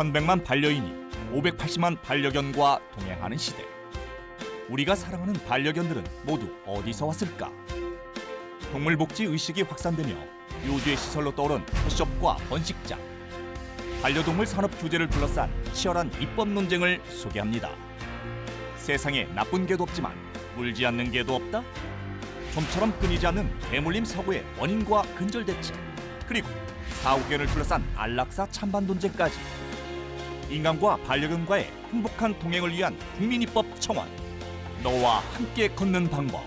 1100만 반려인이 580만 반려견과 동행하는 시대. 우리가 사랑하는 반려견들은 모두 어디서 왔을까? 동물복지 의식이 확산되며 요주의 시설로 떠오른 펫숍과 번식장. 반려동물 산업 규제를 둘러싼 치열한 입법 논쟁을 소개합니다. 세상에 나쁜 개도 없지만 울지 않는 개도 없다? 좀처럼 끊이지 않는 대물림 사고의 원인과 근절 대책, 그리고 사후견을 둘러싼 안락사 찬반 논쟁까지. 인간과 반려견과의 행복한 동행을 위한 국민입법 청원. 너와 함께 걷는 방법.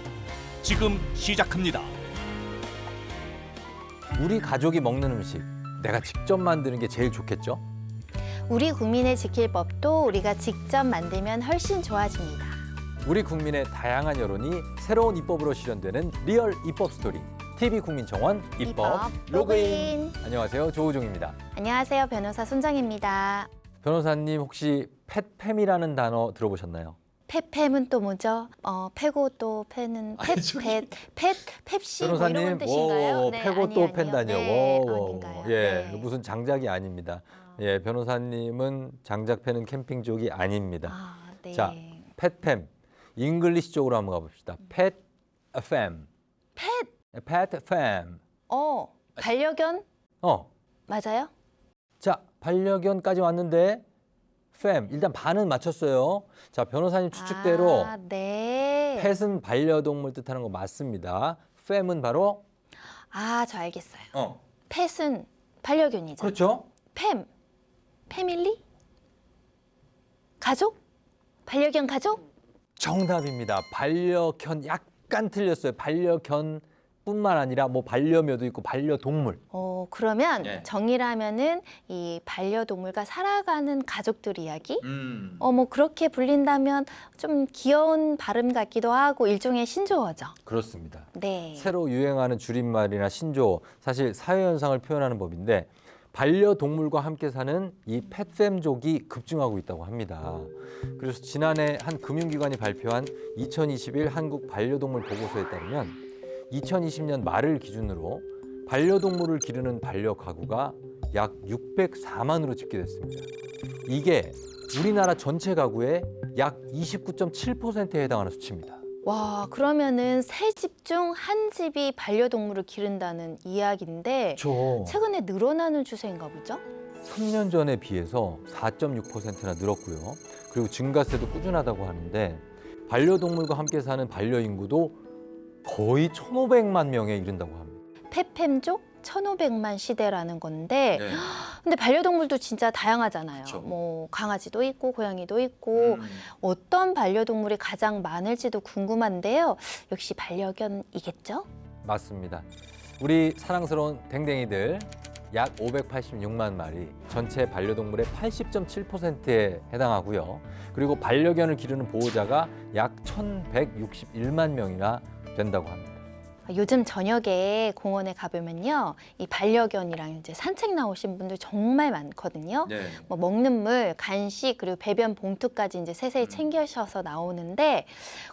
지금 시작합니다. 우리 가족이 먹는 음식, 내가 직접 만드는 게 제일 좋겠죠? 우리 국민의 지킬 법도 우리가 직접 만들면 훨씬 좋아집니다. 우리 국민의 다양한 여론이 새로운 입법으로 실현되는 리얼 입법 스토리. TV 국민청원 입법 로그인. 안녕하세요, 조우종입니다. 안녕하세요, 변호사 손정입니다. 변호사님 혹시 펫팸이라는 단어 들어보셨나요? 펫팸은 또 뭐죠? 패고 또 패는 펩시 뭐 이런 뜻인가요? 네, 패고 또 아니요. 팬다니요. 네, 워. 아닌가요? 예, 네. 무슨 장작이 아닙니다. 예, 변호사님은 장작 패는 캠핑족이 아닙니다. 네. 자, 펫팸. 잉글리시 쪽으로 한번 가봅시다. 펫팸. 펫팸. 반려견 맞아요? 자, 반려견까지 왔는데 팸 일단 반은 맞췄어요. 자, 변호사님 추측대로 네. 펫은 반려동물 뜻하는 거 맞습니다. 팸은 바로 저 알겠어요. 펫은 반려견이죠. 그렇죠. 패밀리? 가족? 반려견 가족? 정답입니다. 반려견 약간 틀렸어요. 반려견뿐만 아니라 뭐 반려묘도 있고 반려동물. 그러면 네. 정의를 하면은 이 반려동물과 살아가는 가족들 이야기? 뭐 그렇게 불린다면 좀 귀여운 발음 같기도 하고 일종의 신조어죠. 그렇습니다. 네. 새로 유행하는 줄임말이나 신조어, 사실 사회 현상을 표현하는 법인데 반려동물과 함께 사는 이 펫팸족이 급증하고 있다고 합니다. 그래서 지난해 한 금융기관이 발표한 2021 한국 반려동물 보고서에 따르면 2020년 말을 기준으로 반려동물을 기르는 반려 가구가 약 604만으로 집계됐습니다. 이게 우리나라 전체 가구의 약 29.7%에 해당하는 수치입니다. 와, 그러면은 세 집 중 한 집이 반려동물을 기른다는 이야기인데 최근에 늘어나는 추세인가 보죠? 3년 전에 비해서 4.6%나 늘었고요. 그리고 증가세도 꾸준하다고 하는데 반려동물과 함께 사는 반려인구도 거의 1,500만 명에 이른다고 합니다. 펫팸족 1,500만 시대라는 건데 근데 반려동물도 진짜 다양하잖아요. 그쵸. 뭐 강아지도 있고 고양이도 있고 어떤 반려동물이 가장 많을지도 궁금한데요. 역시 반려견이겠죠? 맞습니다. 우리 사랑스러운 댕댕이들 약 586만 마리, 전체 반려동물의 80.7%에 해당하고요. 그리고 반려견을 기르는 보호자가 약 1,161만 명이나 된다고 합니다. 요즘 저녁에 공원에 가보면요, 이 반려견이랑 이제 산책 나오신 분들 정말 많거든요. 뭐 먹는 물, 간식, 그리고 배변 봉투까지 이제 세세히 챙겨셔서 나오는데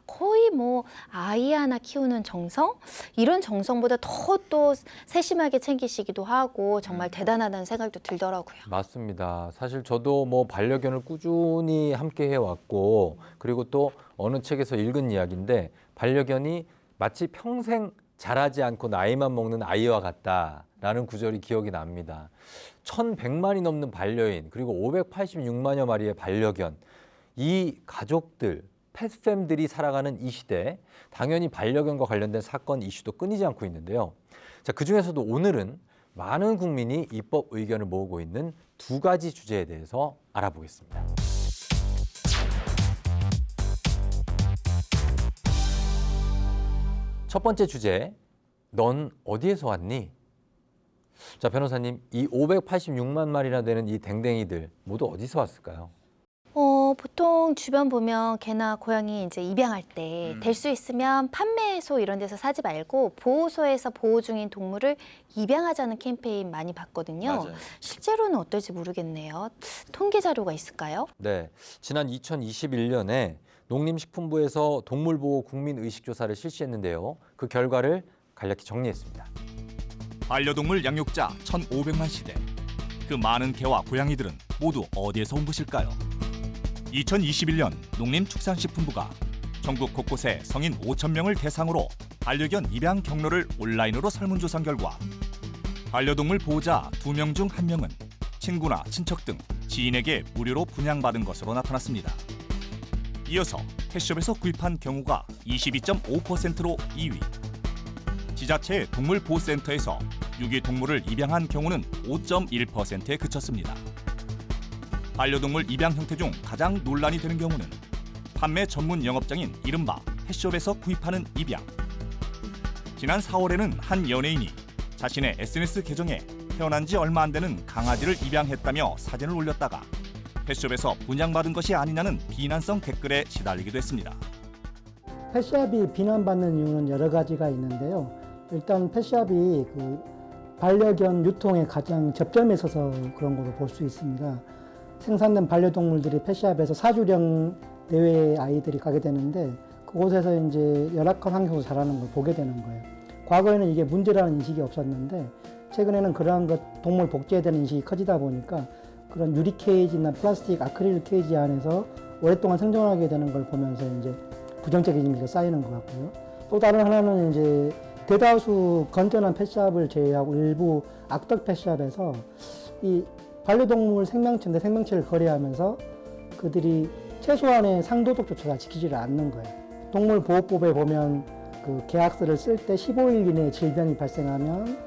거의 뭐 아이 하나 키우는 정성? 이런 정성보다 더 또 세심하게 챙기시기도 하고 정말 대단하다는 생각도 들더라고요. 맞습니다. 사실 저도 뭐 반려견을 꾸준히 함께 해왔고 그리고 또 어느 책에서 읽은 이야기인데 반려견이 마치 평생 자라지 않고 나이만 먹는 아이와 같다라는 구절이 기억이 납니다. 1,100만이 넘는 반려인 그리고 586만여 마리의 반려견, 이 가족들, 펫팸들이 살아가는 이 시대, 당연히 반려견과 관련된 사건 이슈도 끊이지 않고 있는데요. 자, 그중에서도 오늘은 많은 국민이 입법 의견을 모으고 있는 두 가지 주제에 대해서 알아보겠습니다. 첫 번째 주제, 넌 어디에서 왔니? 자, 변호사님, 이 586만 마리나 되는 이 댕댕이들 모두 어디서 왔을까요? 보통 주변 보면 개나 고양이 이제 입양할 때 될 수 있으면 판매소 이런 데서 사지 말고 보호소에서 보호 중인 동물을 입양하자는 캠페인 많이 봤거든요. 맞아요. 실제로는 어떨지 모르겠네요. 통계 자료가 있을까요? 네, 지난 2021년에 농림식품부에서 동물보호 국민의식조사를 실시했는데요. 그 결과를 간략히 정리했습니다. 반려동물 양육자 1,500만 시대. 그 많은 개와 고양이들은 모두 어디에서 온 것일까요? 2021년 농림축산식품부가 전국 곳곳에 성인 5,000명을 대상으로 반려견 입양 경로를 온라인으로 설문조사한 결과 반려동물 보호자 2명 중 1명은 친구나 친척 등 지인에게 무료로 분양받은 것으로 나타났습니다. 이어서 펫숍에서 구입한 경우가 22.5%로 2위. 지자체 동물보호센터에서 유기동물을 입양한 경우는 5.1%에 그쳤습니다. 반려동물 입양 형태 중 가장 논란이 되는 경우는 판매 전문 영업장인 이른바 펫숍에서 구입하는 입양. 지난 4월에는 한 연예인이 자신의 SNS 계정에 태어난 지 얼마 안 되는 강아지를 입양했다며 사진을 올렸다가 펫숍에서 분양받은 것이 아니냐는 비난성 댓글에 시달리기도 했습니다. 펫샵이 비난받는 이유는 여러 가지가 있는데요. 일단 펫샵이 반려견 유통에 가장 접점에 있어서 그런 걸로 볼 수 있습니다. 생산된 반려동물들이 펫샵에서 사주령 내외의 아이들이 가게 되는데 그곳에서 이제 열악한 환경에서 자라는 걸 보게 되는 거예요. 과거에는 이게 문제라는 인식이 없었는데 최근에는 그러한 동물 복제에 대한 인식이 커지다 보니까 그런 유리 케이지나 플라스틱, 아크릴 케이지 안에서 오랫동안 생존하게 되는 걸 보면서 이제 부정적인 이미지가 쌓이는 것 같고요. 또 다른 하나는 이제 대다수 건전한 펫샵을 제외하고 일부 악덕 펫샵에서 이 반려동물 생명체인데 생명체를 거래하면서 그들이 최소한의 상도덕조차 지키지를 않는 거예요. 동물보호법에 보면 그 계약서를 쓸 때 15일 이내에 질병이 발생하면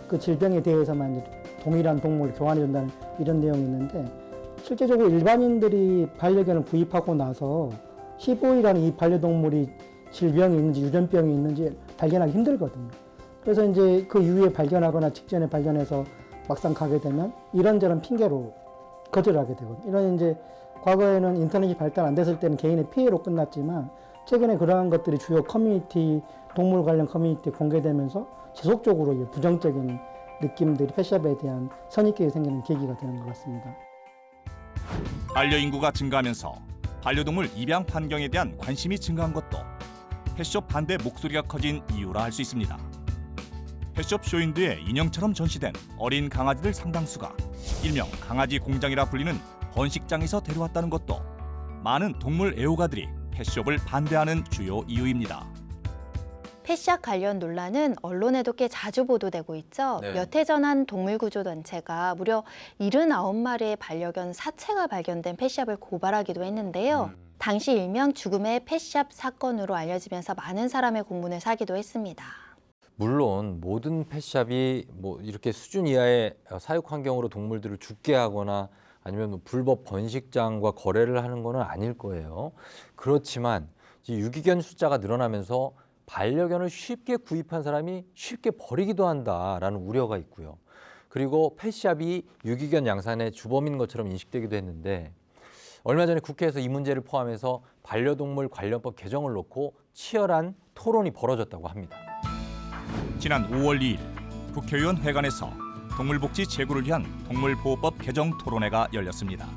그 질병에 대해서만 이제 동일한 동물을 교환해 준다는 이런 내용이 있는데 실제적으로 일반인들이 반려견을 구입하고 나서 15일 안에 이 반려동물이 질병이 있는지 유전병이 있는지 발견하기 힘들거든요. 그래서 이제 그 이후에 발견하거나 직전에 발견해서 막상 가게 되면 이런저런 핑계로 거절하게 되거든요. 이런 이제 과거에는 인터넷이 발달 안 됐을 때는 개인의 피해로 끝났지만 최근에 그러한 것들이 주요 커뮤니티, 동물 관련 커뮤니티에 공개되면서 지속적으로 부정적인 느낌들이 펫샵에 대한 선입견이 생기는 계기가 되는 것 같습니다. 반려인구가 증가하면서 반려동물 입양 환경에 대한 관심이 증가한 것도 펫숍 반대 목소리가 커진 이유라 할 수 있습니다. 펫숍 쇼윈드에 인형처럼 전시된 어린 강아지들 상당수가 일명 강아지 공장이라 불리는 번식장에서 데려왔다는 것도 많은 동물 애호가들이 펫숍을 반대하는 주요 이유입니다. 펫샵 관련 논란은 언론에도 꽤 자주 보도되고 있죠. 네. 몇 해 전 한 동물구조단체가 무려 79마리의 반려견 사체가 발견된 펫샵을 고발하기도 했는데요. 당시 일명 죽음의 펫샵 사건으로 알려지면서 많은 사람의 공분을 사기도 했습니다. 물론 모든 펫샵이 뭐 이렇게 수준 이하의 사육 환경으로 동물들을 죽게 하거나 아니면 뭐 불법 번식장과 거래를 하는 건 아닐 거예요. 그렇지만 유기견 숫자가 늘어나면서 반려견을 쉽게 구입한 사람이 쉽게 버리기도 한다라는 우려가 있고요. 그리고 펫샵이 유기견 양산의 주범인 것처럼 인식되기도 했는데 얼마 전에 국회에서 이 문제를 포함해서 반려동물 관련법 개정을 놓고 치열한 토론이 벌어졌다고 합니다. 지난 5월 2일 국회의원 회관에서 동물복지 제고를 위한 동물보호법 개정 토론회가 열렸습니다.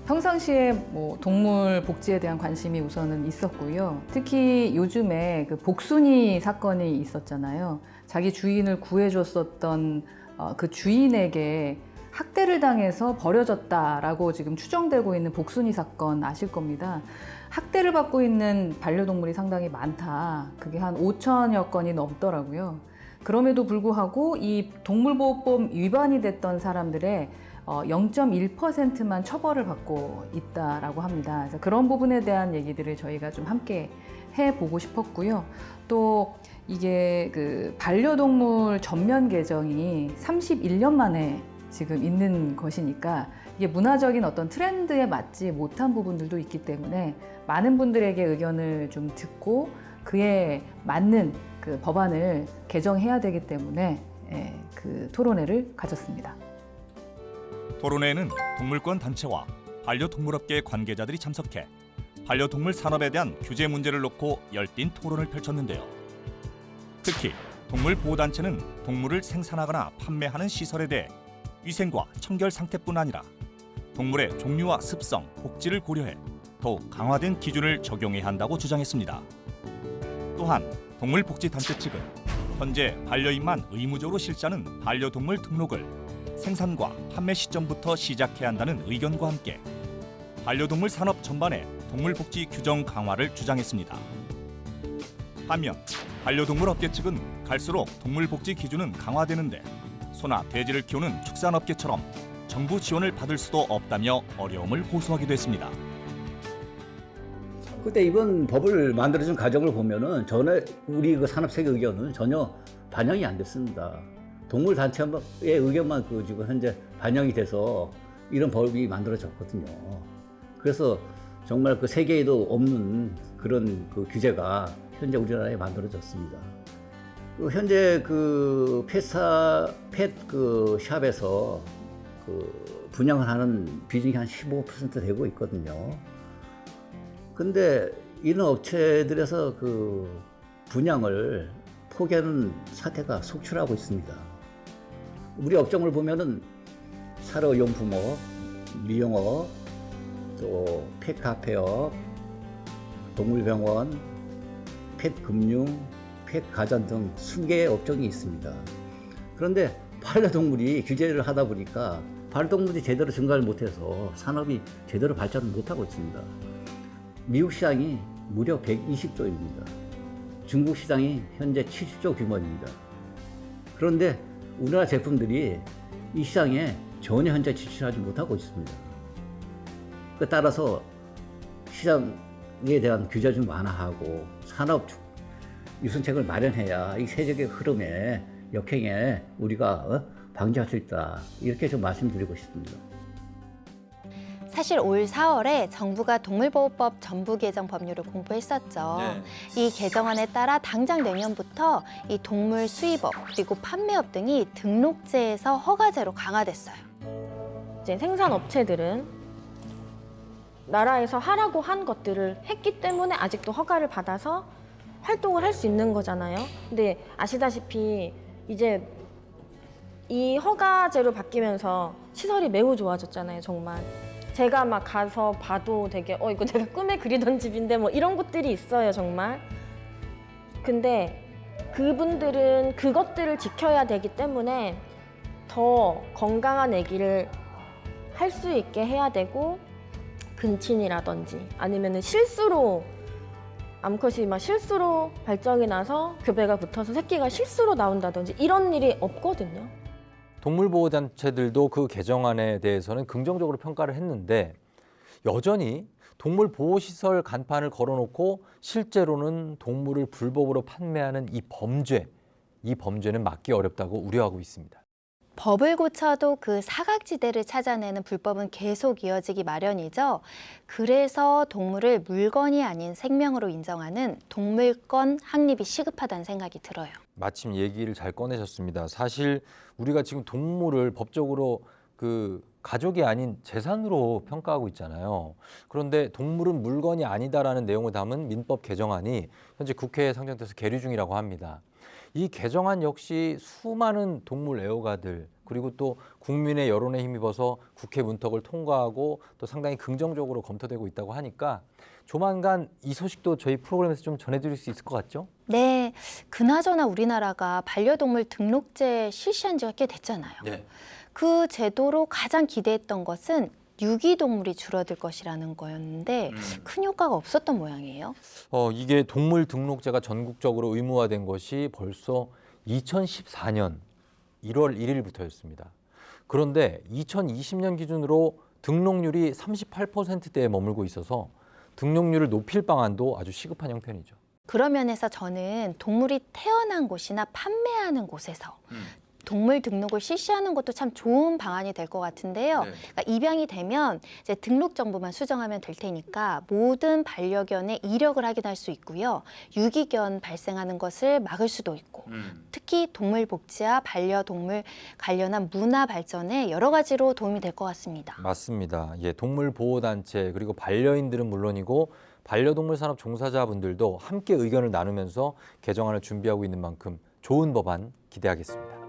평상시에 동물 복지에 대한 관심이 우선은 있었고요. 특히 요즘에 그 복순이 사건이 있었잖아요. 자기 주인을 구해줬었던 그 주인에게 학대를 당해서 버려졌다라고 지금 추정되고 있는 복순이 사건 아실 겁니다. 학대를 받고 있는 반려동물이 상당히 많다. 그게 한 5천여 건이 넘더라고요. 그럼에도 불구하고 이 동물보호법 위반이 됐던 사람들의 0.1%만 처벌을 받고 있다라고 합니다. 그래서 그런 부분에 대한 얘기들을 저희가 좀 함께 해보고 싶었고요. 또 이게 그 반려동물 전면 개정이 31년 만에 지금 있는 것이니까 이게 문화적인 어떤 트렌드에 맞지 못한 부분들도 있기 때문에 많은 분들에게 의견을 좀 듣고 그에 맞는 그 법안을 개정해야 되기 때문에 그 토론회를 가졌습니다. 토론회에는 동물권 단체와 반려동물업계 관계자들이 참석해 반려동물 산업에 대한 규제 문제를 놓고 열띤 토론을 펼쳤는데요. 특히 동물보호단체는 동물을 생산하거나 판매하는 시설에 대해 위생과 청결 상태뿐 아니라 동물의 종류와 습성, 복지를 고려해 더욱 강화된 기준을 적용해야 한다고 주장했습니다. 또한 동물복지단체 측은 현재 반려인만 의무적으로 실시하는 반려동물 등록을 생산과 판매 시점부터 시작해야 한다는 의견과 함께 반려동물 산업 전반의 동물복지 규정 강화를 주장했습니다. 반면 반려동물 업계 측은 갈수록 동물복지 기준은 강화되는데 소나 돼지를 키우는 축산업계처럼 정부 지원을 받을 수도 없다며 어려움을 호소하기도 했습니다. 그때 이번 법을 만들어준 과정을 보면은 전에 우리 그 산업체계 의견은 전혀 반영이 안 됐습니다. 동물 단체의 의견만 그 지금 현재 반영이 돼서 이런 법이 만들어졌거든요. 그래서 정말 그 세계에도 없는 그런 그 규제가 현재 우리나라에 만들어졌습니다. 그 현재 그 펫 그 샵에서 그 분양을 하는 비중이 한 15% 되고 있거든요. 근데 이런 업체들에서 그 분양을 포기하는 사태가 속출하고 있습니다. 우리 업종을 보면은 사료용품업, 미용업, 또 펫카페업, 동물병원, 펫금융, 펫가전 등 20개의 업종이 있습니다. 그런데 반려동물이 규제를 하다 보니까 반려동물이 제대로 증가를 못해서 산업이 제대로 발전을 못하고 있습니다. 미국 시장이 무려 120조입니다. 중국 시장이 현재 70조 규모입니다. 그런데 우리나라 제품들이 이 시장에 전혀 현재 진출하지 못하고 있습니다. 따라서 시장에 대한 규제 좀 완화하고 산업 유선책을 마련해야 이 세계의 흐름에 역행에 우리가 방지할 수 있다. 이렇게 좀 말씀드리고 싶습니다. 사실 올 4월에 정부가 동물보호법 전부 개정 법률을 공布했었죠. 이 개정안에 따라 당장 내년부터 이 동물 수입업 그리고 판매업 등이 등록제에서 허가제로 강화됐어요. 이제 생산업체들은 나라에서 하라고 한 것들을 했기 때문에 아직도 허가를 받아서 활동을 할 수 있는 거잖아요. 근데 아시다시피 이제 이 허가제로 바뀌면서 시설이 매우 좋아졌잖아요, 정말. 제가 막 가서 봐도 되게 이거 제가 꿈에 그리던 집인데 뭐 이런 곳들이 있어요, 정말. 근데 그분들은 그것들을 지켜야 되기 때문에 더 건강한 아기를 할 수 있게 해야 되고 근친이라든지 아니면은 실수로 암컷이 막 실수로 발정이 나서 교배가 붙어서 새끼가 실수로 나온다든지 이런 일이 없거든요. 동물보호단체들도 그 개정안에 대해서는 긍정적으로 평가를 했는데 여전히 동물보호시설 간판을 걸어놓고 실제로는 동물을 불법으로 판매하는 이 범죄는 막기 어렵다고 우려하고 있습니다. 법을 고쳐도 그 사각지대를 찾아내는 불법은 계속 이어지기 마련이죠. 그래서 동물을 물건이 아닌 생명으로 인정하는 동물권 확립이 시급하다는 생각이 들어요. 마침 얘기를 잘 꺼내셨습니다. 사실 우리가 지금 동물을 법적으로 그 가족이 아닌 재산으로 평가하고 있잖아요. 그런데 동물은 물건이 아니다라는 내용을 담은 민법 개정안이 현재 국회에 상정돼서 계류 중이라고 합니다. 이 개정안 역시 수많은 동물 애호가들 그리고 또 국민의 여론에 힘입어서 국회 문턱을 통과하고 또 상당히 긍정적으로 검토되고 있다고 하니까 조만간 이 소식도 저희 프로그램에서 좀 전해드릴 수 있을 것 같죠? 네, 그나저나 우리나라가 반려동물 등록제 실시한 지가 꽤 됐잖아요. 네. 그 제도로 가장 기대했던 것은 유기동물이 줄어들 것이라는 거였는데 큰 효과가 없었던 모양이에요. 이게 동물 등록제가 전국적으로 의무화된 것이 벌써 2014년 1월 1일부터였습니다. 그런데 2020년 기준으로 등록률이 38%대에 머물고 있어서 등록률을 높일 방안도 아주 시급한 형편이죠. 그런 면에서 저는 동물이 태어난 곳이나 판매하는 곳에서 동물 등록을 실시하는 것도 참 좋은 방안이 될 것 같은데요. 그러니까 입양이 되면 이제 등록 정보만 수정하면 될 테니까 모든 반려견의 이력을 확인할 수 있고요. 유기견 발생하는 것을 막을 수도 있고 특히 동물 복지와 반려동물 관련한 문화 발전에 여러 가지로 도움이 될 것 같습니다. 맞습니다. 동물 보호단체 그리고 반려인들은 물론이고 반려동물 산업 종사자분들도 함께 의견을 나누면서 개정안을 준비하고 있는 만큼 좋은 법안 기대하겠습니다.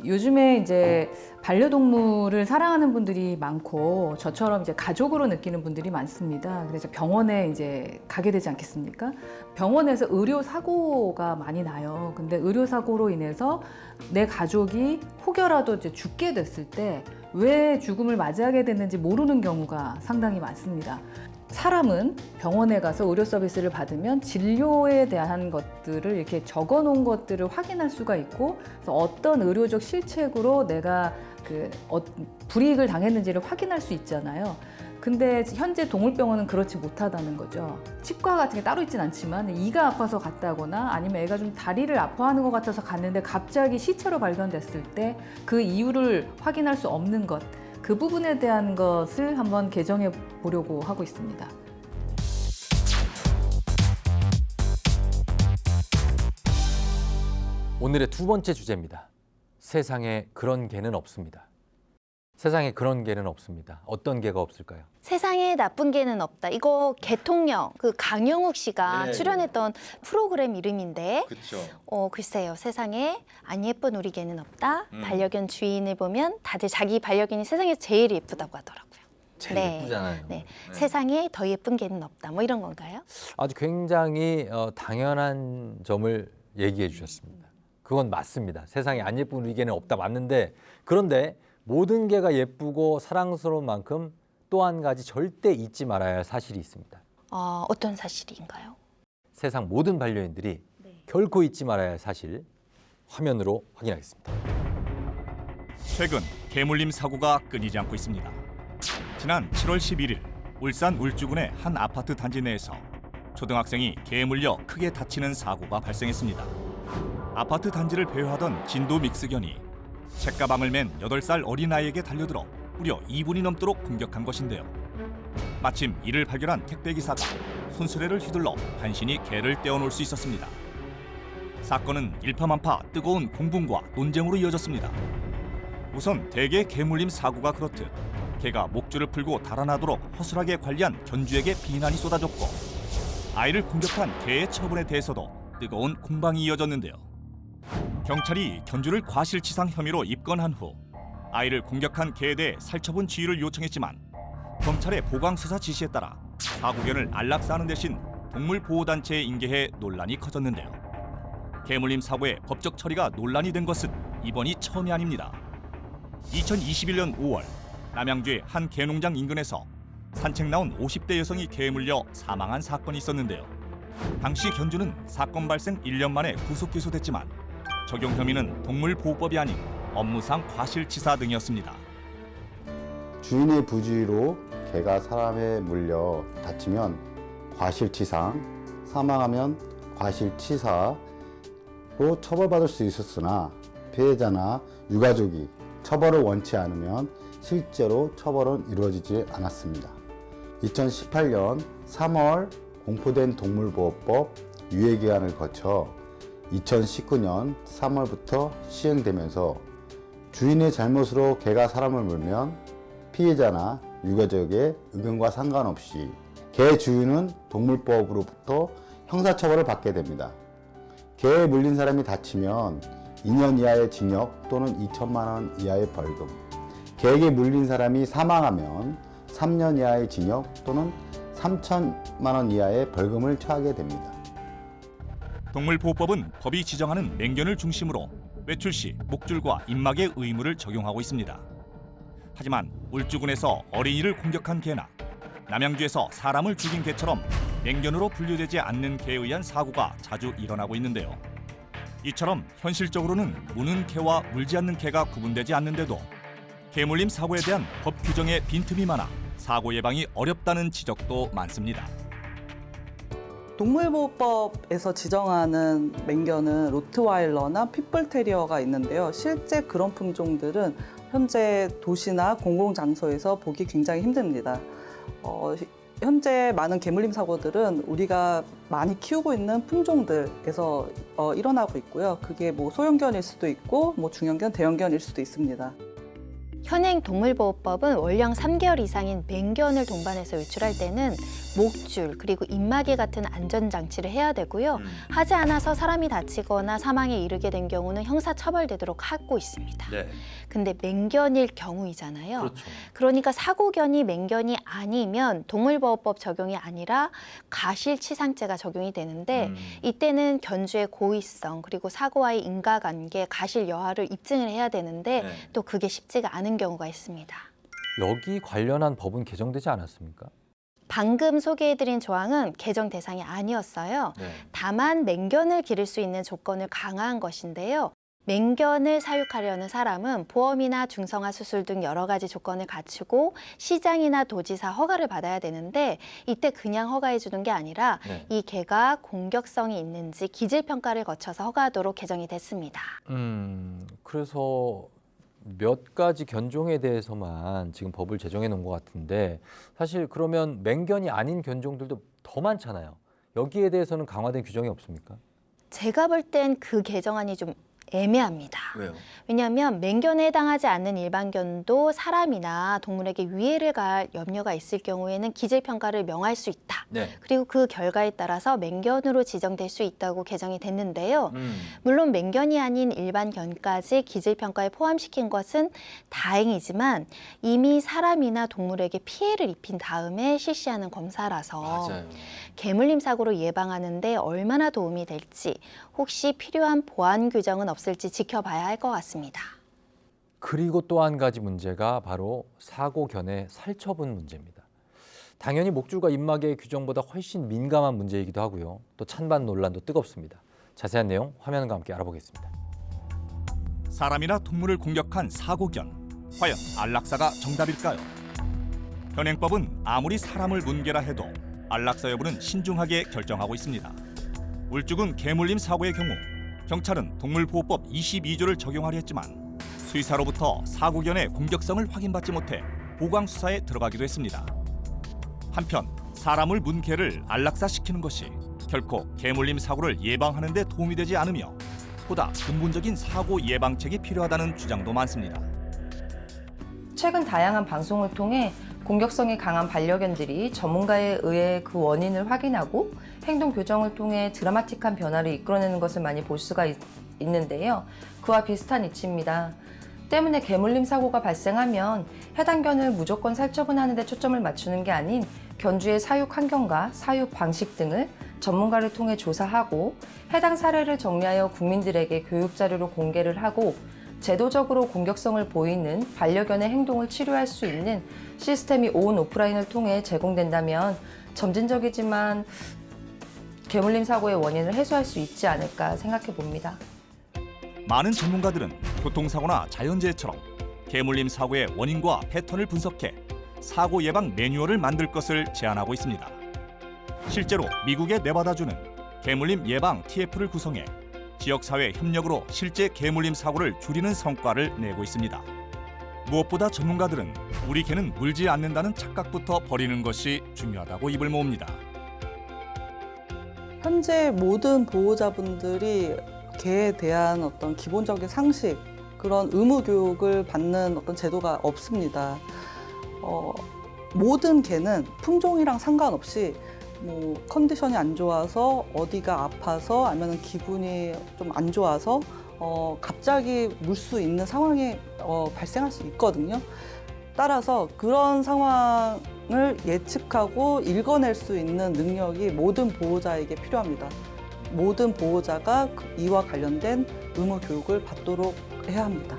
요즘에 이제 반려동물을 사랑하는 분들이 많고 저처럼 이제 가족으로 느끼는 분들이 많습니다. 그래서 병원에 이제 가게 되지 않겠습니까? 병원에서 의료 사고가 많이 나요. 근데 의료 사고로 인해서 내 가족이 혹여라도 이제 죽게 됐을 때 왜 죽음을 맞이하게 됐는지 모르는 경우가 상당히 많습니다. 사람은 병원에 가서 의료 서비스를 받으면 진료에 대한 것들을 이렇게 적어 놓은 것들을 확인할 수가 있고, 그래서 어떤 의료적 실책으로 내가 불이익을 당했는지를 확인할 수 있잖아요. 근데 현재 동물병원은 그렇지 못하다는 거죠. 치과 같은 게 따로 있진 않지만 이가 아파서 갔다거나 아니면 애가 좀 다리를 아파하는 것 같아서 갔는데 갑자기 시체로 발견됐을 때 그 이유를 확인할 수 없는 것, 그 부분에 대한 것을 한번 개정해 보려고 하고 있습니다. 오늘의 두 번째 주제입니다. 세상에 그런 개는 없습니다. 세상에 그런 개는 없습니다. 어떤 개가 없을까요? 세상에 나쁜 개는 없다. 이거 개통령 그 강영욱 씨가 출연했던 프로그램 이름인데, 글쎄요. 세상에 안 예쁜 우리 개는 없다. 반려견 주인을 보면 다들 자기 반려견이 세상에서 제일 예쁘다고 하더라고요. 제일 예쁘잖아요. 네. 세상에 더 예쁜 개는 없다. 뭐 이런 건가요? 아주 굉장히 당연한 점을 얘기해 주셨습니다. 그건 맞습니다. 세상에 안 예쁜 우리 개는 없다 맞는데, 그런데 모든 개가 예쁘고 사랑스러운 만큼 또 한 가지 절대 잊지 말아야 할 사실이 있습니다. 어떤 사실인가요? 세상 모든 반려인들이 결코 잊지 말아야 할 사실, 화면으로 확인하겠습니다. 최근 개물림 사고가 끊이지 않고 있습니다. 지난 7월 11일 울산 울주군의 한 아파트 단지 내에서 초등학생이 개에 물려 크게 다치는 사고가 발생했습니다. 아파트 단지를 배회하던 진도 믹스견이 책가방을 맨 8살 어린아이에게 달려들어 무려 2분이 넘도록 공격한 것인데요. 마침 이를 발견한 택배기사가 손수레를 휘둘러 간신히 개를 떼어놓을 수 있었습니다. 사건은 일파만파 뜨거운 공분과 논쟁으로 이어졌습니다. 우선 대개 개물림 사고가 그렇듯 개가 목줄을 풀고 달아나도록 허술하게 관리한 견주에게 비난이 쏟아졌고, 아이를 공격한 개의 처분에 대해서도 뜨거운 공방이 이어졌는데요. 경찰이 견주를 과실치상 혐의로 입건한 후 아이를 공격한 개에 대해 살처분 지휘를 요청했지만 검찰의 보강수사 지시에 따라 사고견을 안락사하는 대신 동물보호단체에 인계해 논란이 커졌는데요. 개물림 사고의 법적 처리가 논란이 된 것은 이번이 처음이 아닙니다. 2021년 5월 남양주의 한 개농장 인근에서 산책 나온 50대 여성이 개에 물려 사망한 사건이 있었는데요. 당시 견주는 사건 발생 1년 만에 구속 기소됐지만 적용 혐의는 동물보호법이 아닌 업무상 과실치사 등이었습니다. 주인의 부주의로 개가 사람에 물려 다치면 과실치상, 사망하면 과실치사로 처벌받을 수 있었으나 피해자나 유가족이 처벌을 원치 않으면 실제로 처벌은 이루어지지 않았습니다. 2018년 3월 공포된 동물보호법 유예기간을 거쳐 2019년 3월부터 시행되면서 주인의 잘못으로 개가 사람을 물면 피해자나 유가족의 의견과 상관없이 개 주인은 동물법으로부터 형사처벌을 받게 됩니다. 개에 물린 사람이 다치면 2년 이하의 징역 또는 2천만 원 이하의 벌금, 개에게 물린 사람이 사망하면 3년 이하의 징역 또는 3천만 원 이하의 벌금을 처하게 됩니다. 동물보호법은 법이 지정하는 맹견을 중심으로 외출 시 목줄과 입막의 의무를 적용하고 있습니다. 하지만 울주군에서 어린이를 공격한 개나 남양주에서 사람을 죽인 개처럼 맹견으로 분류되지 않는 개에 의한 사고가 자주 일어나고 있는데요. 이처럼 현실적으로는 무는 개와 물지 않는 개가 구분되지 않는데도 개물림 사고에 대한 법 규정에 빈틈이 많아 사고 예방이 어렵다는 지적도 많습니다. 동물보호법에서 지정하는 맹견은 로트와일러나 핏불테리어가 있는데요. 실제 그런 품종들은 현재 도시나 공공장소에서 보기 굉장히 힘듭니다. 현재 많은 개물림 사고들은 우리가 많이 키우고 있는 품종들에서 일어나고 있고요. 그게 뭐 소형견일 수도 있고 뭐 중형견, 대형견일 수도 있습니다. 현행 동물보호법은 월령 3개월 이상인 맹견을 동반해서 외출할 때는 목줄 그리고 입마개 같은 안전장치를 해야 되고요. 하지 않아서 사람이 다치거나 사망에 이르게 된 경우는 형사처벌되도록 하고 있습니다. 근데 맹견일 경우이잖아요. 그렇죠. 그러니까 사고견이 맹견이 아니면 동물보호법 적용이 아니라 과실치상죄가 적용이 되는데 이때는 견주의 고의성 그리고 사고와의 인과관계, 과실 여하를 입증을 해야 되는데 또 그게 쉽지가 않은 경우가 있습니다. 여기 관련한 법은 개정되지 않았습니까? 방금 소개해드린 조항은 개정 대상이 아니었어요. 다만 맹견을 기를 수 있는 조건을 강화한 것인데요. 맹견을 사육하려는 사람은 보험이나 중성화 수술 등 여러 가지 조건을 갖추고 시장이나 도지사 허가를 받아야 되는데 이때 그냥 허가해 주는 게 아니라 이 개가 공격성이 있는지 기질평가를 거쳐서 허가하도록 개정이 됐습니다. 그래서 몇 가지 견종에 대해서만 지금 법을 제정해 놓은 것 같은데 사실 그러면 맹견이 아닌 견종들도 더 많잖아요. 여기에 대해서는 강화된 규정이 없습니까? 제가 볼 땐 그 개정안이 좀 애매합니다. 왜요? 왜냐하면 맹견에 해당하지 않는 일반견도 사람이나 동물에게 위해를 가할 염려가 있을 경우에는 기질평가를 명할 수 있다. 그리고 그 결과에 따라서 맹견으로 지정될 수 있다고 개정이 됐는데요. 물론 맹견이 아닌 일반견까지 기질평가에 포함시킨 것은 다행이지만 이미 사람이나 동물에게 피해를 입힌 다음에 실시하는 검사라서 개물림 사고를 예방하는 데 얼마나 도움이 될지 혹시 필요한 보완 규정은 없을지 지켜봐야 할 것 같습니다. 그리고 또 한 가지 문제가 바로 사고견의 살처분 문제입니다. 당연히 목줄과 입마개의 규정보다 훨씬 민감한 문제이기도 하고요. 또 찬반 논란도 뜨겁습니다. 자세한 내용 화면과 함께 알아보겠습니다. 사람이나 동물을 공격한 사고견. 과연 안락사가 정답일까요? 현행법은 아무리 사람을 문개라 해도 안락사 여부는 신중하게 결정하고 있습니다. 울주군 개물림 사고의 경우 경찰은 동물보호법 22조를 적용하려 했지만 수의사로부터 사고견의 공격성을 확인받지 못해 보강 수사에 들어가기도 했습니다. 한편 사람을 문 개를 안락사시키는 것이 결코 개물림 사고를 예방하는 데 도움이 되지 않으며 보다 근본적인 사고 예방책이 필요하다는 주장도 많습니다. 최근 다양한 방송을 통해 공격성이 강한 반려견들이 전문가에 의해 그 원인을 확인하고 행동 교정을 통해 드라마틱한 변화를 이끌어내는 것을 많이 볼 수가 있는데요. 그와 비슷한 이치입니다. 때문에 개물림 사고가 발생하면 해당 견을 무조건 살처분하는 데 초점을 맞추는 게 아닌 견주의 사육 환경과 사육 방식 등을 전문가를 통해 조사하고 해당 사례를 정리하여 국민들에게 교육 자료로 공개를 하고 제도적으로 공격성을 보이는 반려견의 행동을 치료할 수 있는 시스템이 온 오프라인을 통해 제공된다면 점진적이지만 개물림 사고의 원인을 해소할 수 있지 않을까 생각해 봅니다. 많은 전문가들은 교통사고나 자연재해처럼 개물림 사고의 원인과 패턴을 분석해 사고 예방 매뉴얼을 만들 것을 제안하고 있습니다. 실제로 미국의 네바다주는 개물림 예방 TF를 구성해 지역사회 협력으로 실제 개물림 사고를 줄이는 성과를 내고 있습니다. 무엇보다 전문가들은 우리 개는 물지 않는다는 착각부터 버리는 것이 중요하다고 입을 모읍니다. 현재 모든 보호자분들이 개에 대한 어떤 기본적인 상식, 그런 의무 교육을 받는 어떤 제도가 없습니다. 모든 개는 품종이랑 상관없이 뭐 컨디션이 안 좋아서 어디가 아파서 아니면 기분이 좀 안 좋아서 갑자기 물 수 있는 상황이 발생할 수 있거든요. 따라서 그런 상황을 예측하고 읽어낼 수 있는 능력이 모든 보호자에게 필요합니다. 모든 보호자가 이와 관련된 의무 교육을 받도록 해야 합니다.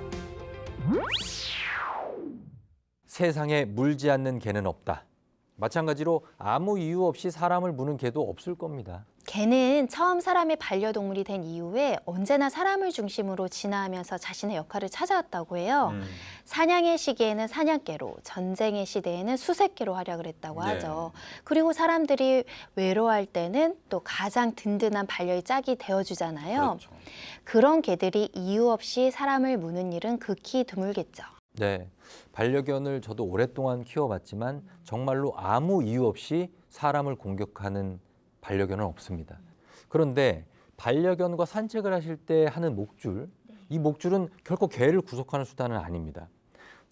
세상에 물지 않는 개는 없다. 마찬가지로 아무 이유 없이 사람을 무는 개도 없을 겁니다. 개는 처음 사람의 반려동물이 된 이후에 언제나 사람을 중심으로 진화하면서 자신의 역할을 찾아왔다고 해요. 사냥의 시기에는 사냥개로, 전쟁의 시대에는 수색개로 활약을 했다고 하죠. 그리고 사람들이 외로워할 때는 또 가장 든든한 반려의 짝이 되어주잖아요. 그렇죠. 그런 개들이 이유 없이 사람을 무는 일은 극히 드물겠죠. 네, 반려견을 저도 오랫동안 키워봤지만 정말로 아무 이유 없이 사람을 공격하는 반려견은 없습니다. 그런데 반려견과 산책을 하실 때 하는 목줄, 이 목줄은 결코 개를 구속하는 수단은 아닙니다.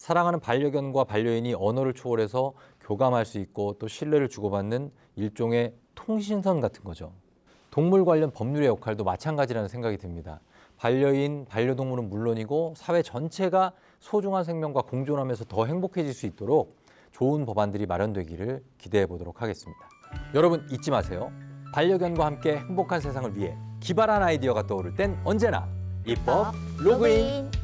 사랑하는 반려견과 반려인이 언어를 초월해서 교감할 수 있고 또 신뢰를 주고받는 일종의 통신선 같은 거죠. 동물 관련 법률의 역할도 마찬가지라는 생각이 듭니다. 반려인, 반려동물은 물론이고 사회 전체가 소중한 생명과 공존하면서 더 행복해질 수 있도록 좋은 법안들이 마련되기를 기대해 보도록 하겠습니다. 여러분 잊지 마세요. 반려견과 함께 행복한 세상을 위해 기발한 아이디어가 떠오를 땐 언제나 입법 로그인.